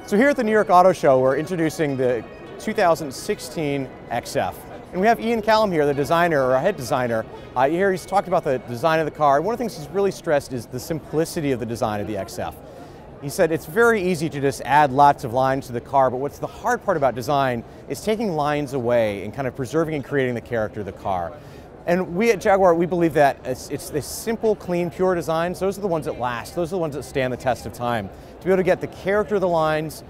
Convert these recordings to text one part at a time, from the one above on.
So here at the New York Auto Show, we're introducing the 2016 XF. And we have Ian Callum here, the designer, or head designer. Here he's talked about the design of the car. One of the things he's really stressed is the simplicity of the design of the XF. He said it's very easy to just add lots of lines to the car, but what's the hard part about design is taking lines away and kind of preserving and creating the character of the car. And we at Jaguar, we believe that it's the simple, clean, pure designs. Those are the ones that last. Those are the ones that stand the test of time. To be able to get the character of the lines,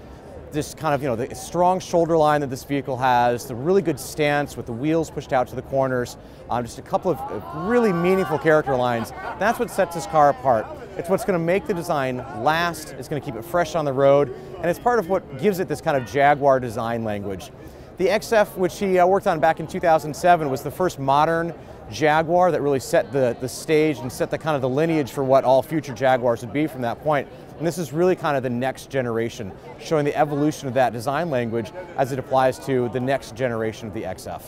this kind of, the strong shoulder line that this vehicle has, the really good stance with the wheels pushed out to the corners, just a couple of really meaningful character lines. That's what sets this car apart. It's what's going to make the design last, it's going to keep it fresh on the road, and it's part of what gives it this kind of Jaguar design language. The XF, which he worked on back in 2007, was the first modern Jaguar that really set the stage and set the kind of the lineage for what all future Jaguars would be from that point. And this is really kind of the next generation, showing the evolution of that design language as it applies to the next generation of the XF.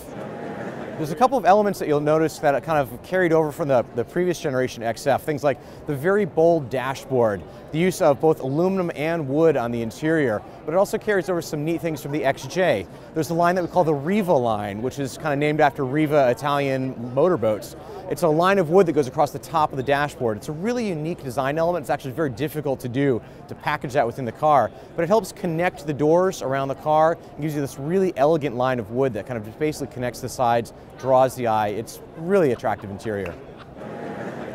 There's a couple of elements that you'll notice that are kind of carried over from the previous generation XF, things like the very bold dashboard, the use of both aluminum and wood on the interior, but it also carries over some neat things from the XJ. There's a line that we call the Riva line, which is kind of named after Riva Italian motorboats. It's a line of wood that goes across the top of the dashboard. It's a really unique design element. It's actually very difficult to do, to package that within the car, but it helps connect the doors around the car and gives you this really elegant line of wood that kind of just basically connects the sides, draws the eye. It's really attractive interior.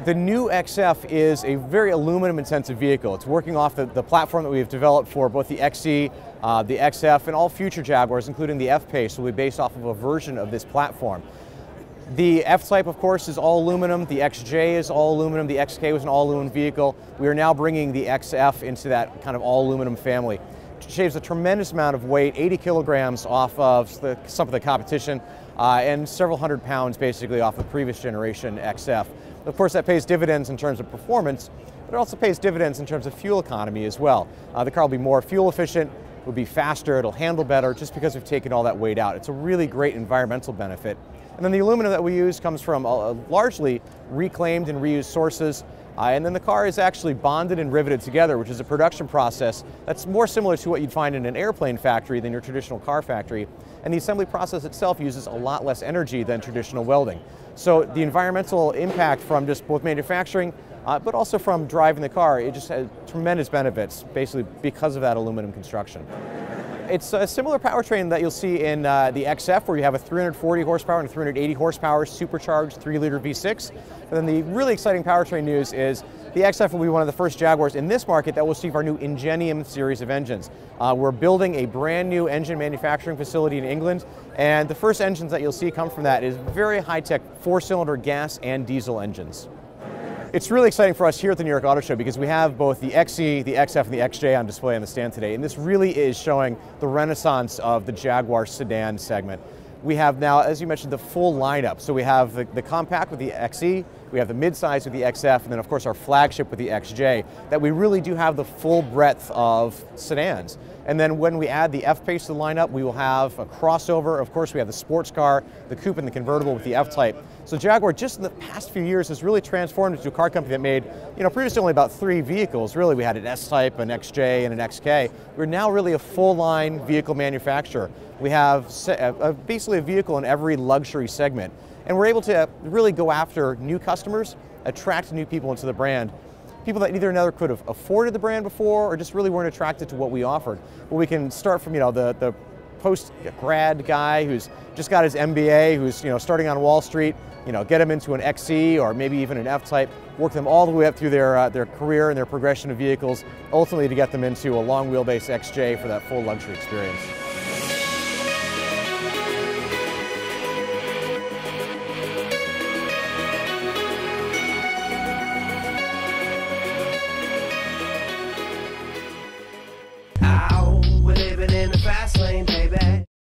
The new XF is a very aluminum intensive vehicle. It's working off the platform that we've developed for both the XE, the XF, and all future Jaguars, including the F-Pace, will be based off of a version of this platform. The F-Type, of course, is all aluminum. The XJ is all aluminum. The XK was an all aluminum vehicle. We are now bringing the XF into that kind of all aluminum family. It shaves a tremendous amount of weight, 80 kilograms off of some of the competition, and several hundred pounds basically off the previous generation XF. Of course, that pays dividends in terms of performance, but it also pays dividends in terms of fuel economy as well. The car will be more fuel efficient, will be faster, it'll handle better just because we've taken all that weight out. It's a really great environmental benefit. And then the aluminum that we use comes from largely reclaimed and reused sources. And then the car is actually bonded and riveted together, which is a production process that's more similar to what you'd find in an airplane factory than your traditional car factory. And the assembly process itself uses a lot less energy than traditional welding. So the environmental impact from just both manufacturing, but also from driving the car, it just has tremendous benefits, basically because of that aluminum construction. It's a similar powertrain that you'll see in the XF, where you have a 340 horsepower and a 380 horsepower supercharged 3-liter V6. And then the really exciting powertrain news is the XF will be one of the first Jaguars in this market that will receive our new Ingenium series of engines. We're building a brand new engine manufacturing facility in England, and the first engines that you'll see come from that is very high-tech 4-cylinder gas and diesel engines. It's really exciting for us here at the New York Auto Show because we have both the XE, the XF, and the XJ on display on the stand today, and this really is showing the renaissance of the Jaguar sedan segment. We have now, as you mentioned, the full lineup. So we have the compact with the XE, we have the midsize with the XF, and then of course our flagship with the XJ, that we really do have the full breadth of sedans. And then when we add the F-Pace to the lineup, we will have a crossover. Of course, we have the sports car, the coupe, and the convertible with the F-Type. So Jaguar, just in the past few years, has really transformed into a car company that made, previously only about 3 vehicles. Really, we had an S-Type, an XJ, and an XK. We're now really a full-line vehicle manufacturer. We have basically a vehicle in every luxury segment. And we're able to really go after new customers, attract new people into the brand. People that either never could have afforded the brand before or just really weren't attracted to what we offered. But we can start from the post-grad guy who's just got his MBA, who's starting on Wall Street, get them into an XE or maybe even an F-Type, work them all the way up through their career and their progression of vehicles, ultimately to get them into a long wheelbase XJ for that full luxury experience.